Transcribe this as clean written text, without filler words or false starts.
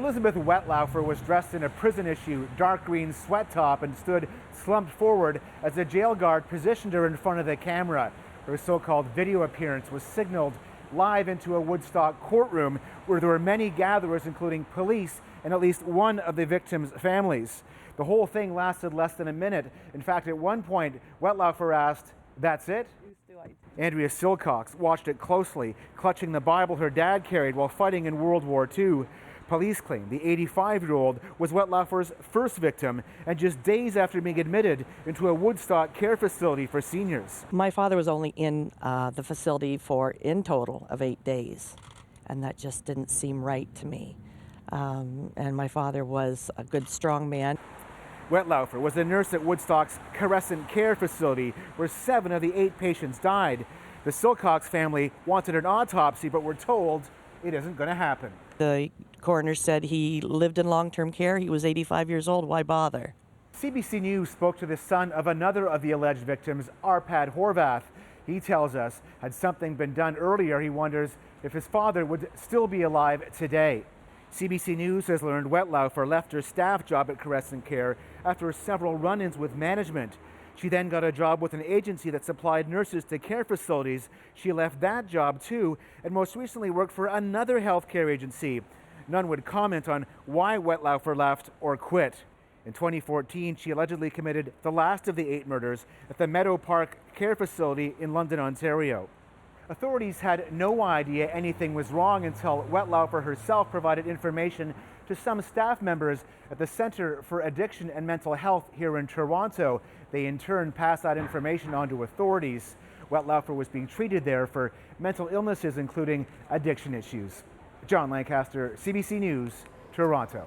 Elizabeth Wettlaufer was dressed in a prison-issue dark green sweat top and stood slumped forward as a jail guard positioned her in front of the camera. Her so-called video appearance was signaled live into a Woodstock courtroom where there were many gatherers, including police and at least one of the victims' families. The whole thing lasted less than a minute. In fact, at one point, Wettlaufer asked, "That's it?" Andrea Silcox watched it closely, clutching the Bible her dad carried while fighting in World War II. Police claim the 85-year-old was Wettlaufer's first victim and just days after being admitted into a Woodstock care facility for seniors. My father was only in the facility for in total of 8 days, and that just didn't seem right to me. And my father was a good, strong man. Wettlaufer was a nurse at Woodstock's Crescent Care Facility, where 7 of the 8 patients died. The Silcox family wanted an autopsy, but were told it isn't going to happen. The coroner said he lived in long-term care. He was 85 years old. Why bother? CBC News spoke to the son of another of the alleged victims, Arpad Horvath. He tells us, had something been done earlier, he wonders if his father would still be alive today. CBC News has learned Wettlaufer left her staff job at Crescent Care after several run-ins with management. She then got a job with an agency that supplied nurses to care facilities. She left that job too, and most recently worked for another healthcare agency. None would comment on why Wettlaufer left or quit. In 2014, she allegedly committed the last of the 8 murders at the Meadow Park Care Facility in London, Ontario. Authorities had no idea anything was wrong until Wettlaufer herself provided information to some staff members at the Centre for Addiction and Mental Health here in Toronto. They in turn passed that information on to authorities. Wettlaufer was being treated there for mental illnesses, including addiction issues. John Lancaster, CBC News, Toronto.